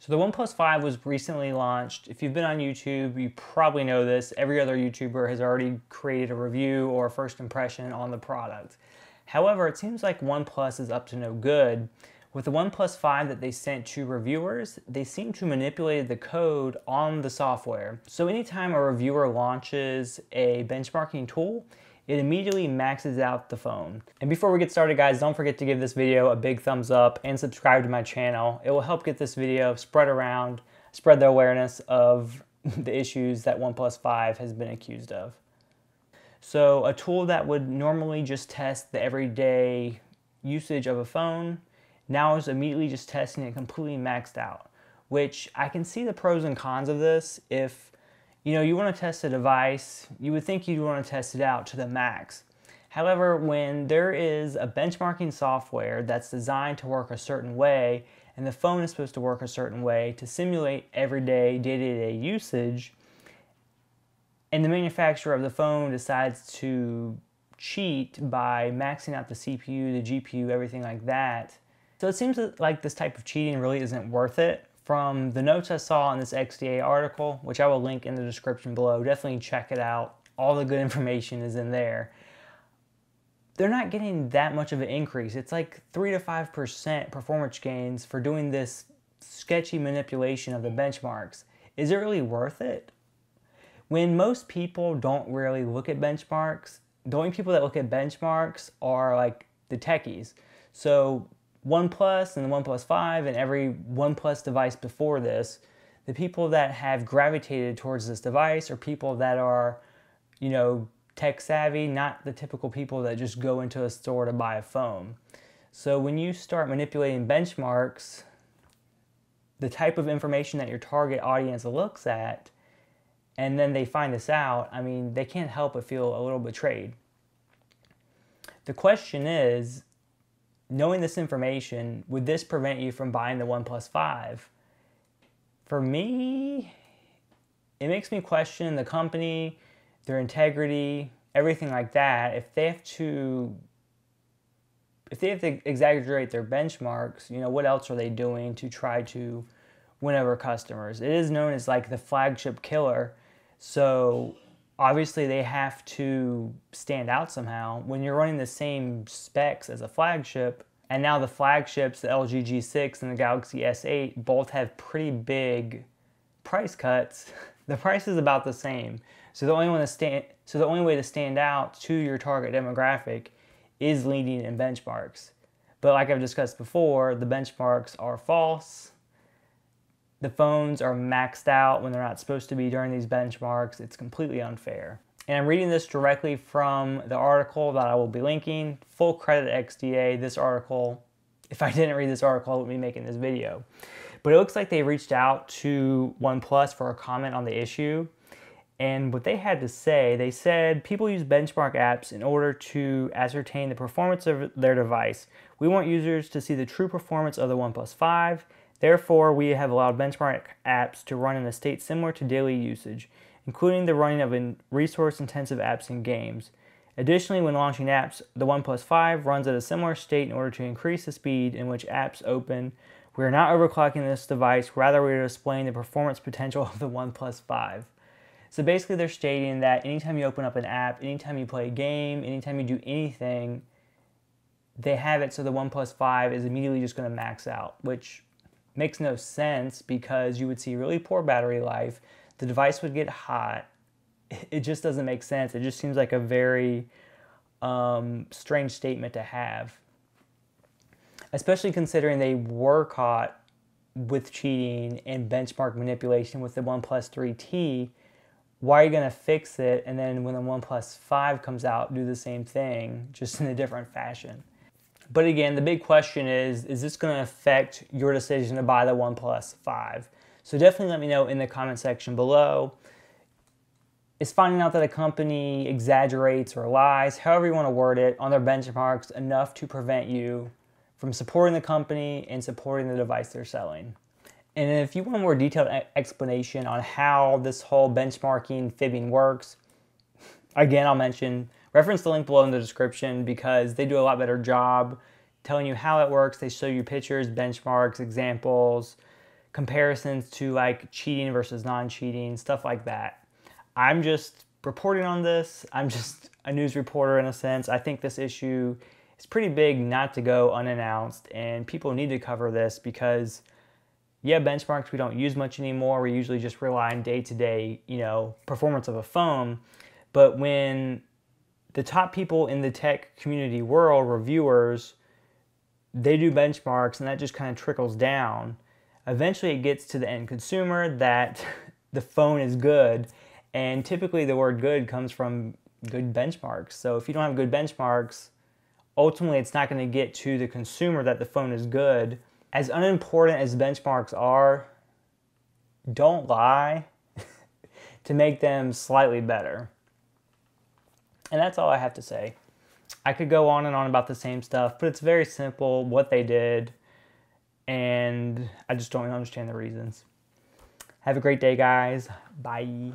So the OnePlus 5 was recently launched. If you've been on YouTube, you probably know this. Every other YouTuber has already created a review or a first impression on the product. However, it seems like OnePlus is up to no good. With the OnePlus 5 that they sent to reviewers, they seem to manipulate the code on the software. So anytime a reviewer launches a benchmarking tool, it immediately maxes out the phone. And before we get started, guys, don't forget to give this video a big thumbs up and subscribe to my channel. It will help get this video spread around, spread the awareness of the issues that OnePlus 5 has been accused of. So a tool that would normally just test the everyday usage of a phone now is immediately just testing it completely maxed out, which I can see the pros and cons of this. If you want to test a device, you would think you'd want to test it out to the max. However, when there is a benchmarking software that's designed to work a certain way, and the phone is supposed to work a certain way to simulate everyday, day-to-day usage, and the manufacturer of the phone decides to cheat by maxing out the CPU, the GPU, everything like that. So it seems like this type of cheating really isn't worth it. From the notes I saw in this XDA article, which I will link in the description below, definitely check it out. All the good information is in there. They're not getting that much of an increase. It's like 3 to 5% performance gains for doing this sketchy manipulation of the benchmarks. Is it really worth it? When most people don't really look at benchmarks, the only people that look at benchmarks are like the techies. So OnePlus and the OnePlus 5 and every OnePlus device before this, the people that have gravitated towards this device are people that are, tech savvy, not the typical people that just go into a store to buy a phone. So when you start manipulating benchmarks, the type of information that your target audience looks at, and then they find this out, they can't help but feel a little betrayed. The question is, knowing this information, would this prevent you from buying the OnePlus 5? For me, it makes me question the company, their integrity, everything like that. If they have to exaggerate their benchmarks, what else are they doing to try to win over customers? It is known as like the flagship killer. So obviously they have to stand out somehow. When you're running the same specs as a flagship, and now the flagships, the LG G6 and the Galaxy S8, both have pretty big price cuts. The price is about the same. So the only way to stand out to your target demographic is leading in benchmarks. But like I've discussed before, the benchmarks are false. The phones are maxed out when they're not supposed to be during these benchmarks. It's completely unfair. And I'm reading this directly from the article that I will be linking. Full credit XDA, this article. If I didn't read this article, I wouldn't be making this video. But it looks like they reached out to OnePlus for a comment on the issue. And what they had to say, they said, people use benchmark apps in order to ascertain the performance of their device. We want users to see the true performance of the OnePlus 5. Therefore, we have allowed benchmark apps to run in a state similar to daily usage, including the running of resource-intensive apps and games. Additionally, when launching apps, the OnePlus 5 runs at a similar state in order to increase the speed in which apps open. We are not overclocking this device, rather we are displaying the performance potential of the OnePlus 5. So basically they're stating that anytime you open up an app, anytime you play a game, anytime you do anything, they have it so the OnePlus 5 is immediately just going to max out, which makes no sense because you would see really poor battery life. The device would get hot. It just doesn't make sense. It just seems like a very strange statement to have. Especially considering they were caught with cheating and benchmark manipulation with the OnePlus 3T. Why are you going to fix it and then when the OnePlus 5 comes out, do the same thing, just in a different fashion? But again, the big question is this going to affect your decision to buy the OnePlus 5? So definitely let me know in the comment section below. Is finding out that a company exaggerates or lies, however you want to word it, on their benchmarks enough to prevent you from supporting the company and supporting the device they're selling? And if you want a more detailed explanation on how this whole benchmarking fibbing works, again, I'll reference the link below in the description because they do a lot better job telling you how it works. They show you pictures, benchmarks, examples, comparisons to like cheating versus non-cheating, stuff like that. I'm just reporting on this. I'm just a news reporter in a sense. I think this issue is pretty big not to go unannounced, and people need to cover this because, yeah, benchmarks we don't use much anymore. We usually just rely on day-to-day, performance of a phone. But when the top people in the tech community world, reviewers, they do benchmarks and that just kind of trickles down. Eventually it gets to the end consumer that the phone is good, and typically the word good comes from good benchmarks. So if you don't have good benchmarks, ultimately it's not going to get to the consumer that the phone is good. As unimportant as benchmarks are, don't lie to make them slightly better. And that's all I have to say. I could go on and on about the same stuff, but it's very simple what they did, and I just don't understand the reasons. Have a great day, guys. Bye.